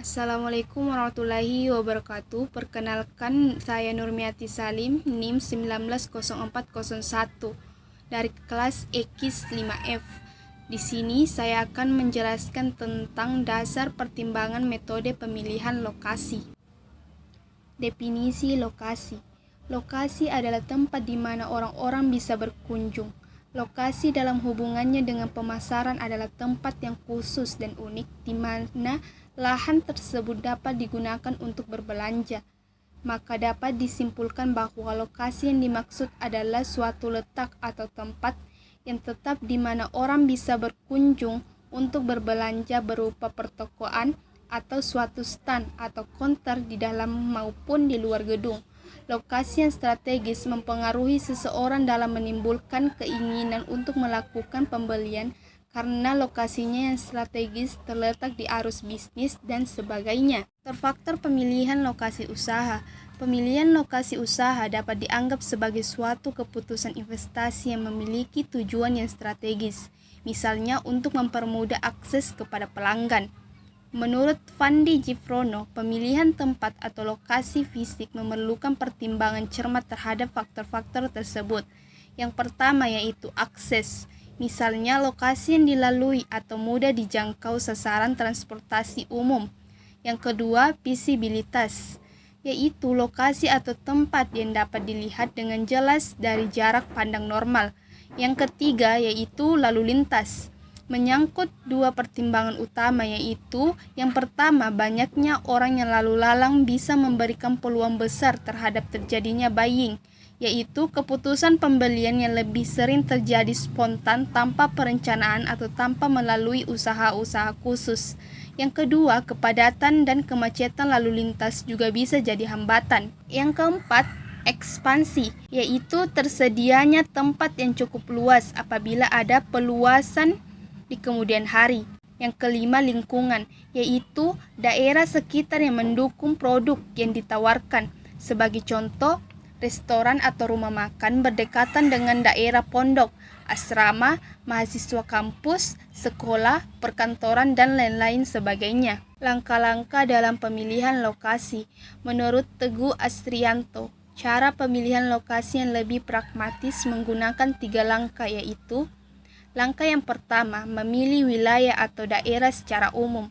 Assalamualaikum warahmatullahi wabarakatuh. Perkenalkan, saya Nurmiati Salim, NIM 190401 dari kelas EKIS 5F. Di sini saya akan menjelaskan tentang dasar pertimbangan metode pemilihan lokasi. Definisi lokasi. Lokasi adalah tempat di mana orang-orang bisa berkunjung. Lokasi dalam hubungannya dengan pemasaran adalah tempat yang khusus dan unik di mana lahan tersebut dapat digunakan untuk berbelanja. Maka dapat disimpulkan bahwa lokasi yang dimaksud adalah suatu letak atau tempat yang tetap di mana orang bisa berkunjung untuk berbelanja berupa pertokoan atau suatu stand atau counter di dalam maupun di luar gedung. Lokasi yang strategis mempengaruhi seseorang dalam menimbulkan keinginan untuk melakukan pembelian karena lokasinya yang strategis terletak di arus bisnis dan sebagainya. Faktor pemilihan lokasi usaha. Pemilihan lokasi usaha dapat dianggap sebagai suatu keputusan investasi yang memiliki tujuan yang strategis, misalnya untuk mempermudah akses kepada pelanggan. Menurut Fandi Gifrono, pemilihan tempat atau lokasi fisik memerlukan pertimbangan cermat terhadap faktor-faktor tersebut. Yang pertama yaitu akses, misalnya lokasi yang dilalui atau mudah dijangkau sasaran transportasi umum. Yang kedua, visibilitas, yaitu lokasi atau tempat yang dapat dilihat dengan jelas dari jarak pandang normal. Yang ketiga yaitu lalu lintas. Menyangkut dua pertimbangan utama yaitu yang pertama, banyaknya orang yang lalu lalang bisa memberikan peluang besar terhadap terjadinya buying, yaitu keputusan pembelian yang lebih sering terjadi spontan tanpa perencanaan atau tanpa melalui usaha-usaha khusus. Yang kedua, kepadatan dan kemacetan lalu lintas juga bisa jadi hambatan. Yang keempat, ekspansi, yaitu tersedianya tempat yang cukup luas apabila ada peluasan di kemudian hari. Yang kelima, lingkungan, yaitu daerah sekitar yang mendukung produk yang ditawarkan. Sebagai contoh, restoran atau rumah makan berdekatan dengan daerah pondok, asrama, mahasiswa kampus, sekolah, perkantoran, dan lain-lain sebagainya. Langkah-langkah dalam pemilihan lokasi. Menurut Teguh Astrianto, cara pemilihan lokasi yang lebih pragmatis menggunakan 3 langkah, yaitu langkah yang pertama, memilih wilayah atau daerah secara umum.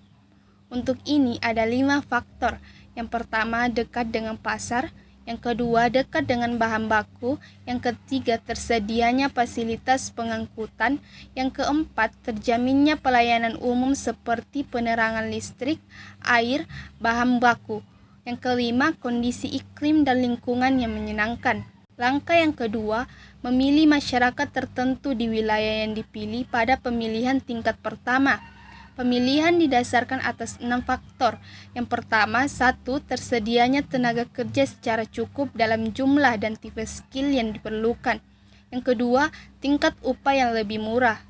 Untuk ini ada 5 faktor. Yang pertama, dekat dengan pasar. Yang kedua, dekat dengan bahan baku. Yang ketiga, tersedianya fasilitas pengangkutan. Yang keempat, terjaminnya pelayanan umum seperti penerangan listrik, air, bahan baku. Yang kelima, kondisi iklim dan lingkungan yang menyenangkan. Langkah yang kedua, memilih masyarakat tertentu di wilayah yang dipilih pada pemilihan tingkat pertama. Pemilihan didasarkan atas 6 faktor. Yang pertama, 1. Tersedianya tenaga kerja secara cukup dalam jumlah dan tipe skill yang diperlukan. Yang kedua, tingkat upah yang lebih murah.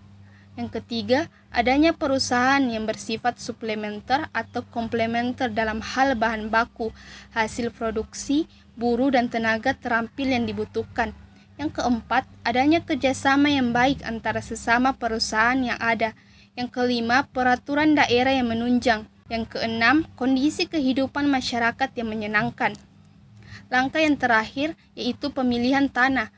Yang ketiga, adanya perusahaan yang bersifat suplementer atau komplementer dalam hal bahan baku, hasil produksi, buruh dan tenaga terampil yang dibutuhkan. Yang keempat, adanya kerjasama yang baik antara sesama perusahaan yang ada. Yang kelima, peraturan daerah yang menunjang. Yang keenam, kondisi kehidupan masyarakat yang menyenangkan. Langkah yang terakhir yaitu pemilihan tanah.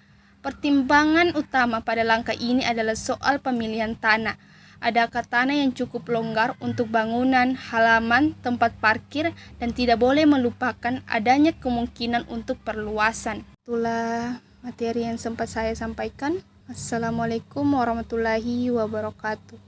Pertimbangan utama pada langkah ini adalah soal pemilihan tanah. Adakah tanah yang cukup longgar untuk bangunan, halaman, tempat parkir, dan tidak boleh melupakan adanya kemungkinan untuk perluasan. Itulah materi yang sempat saya sampaikan. Assalamualaikum warahmatullahi wabarakatuh.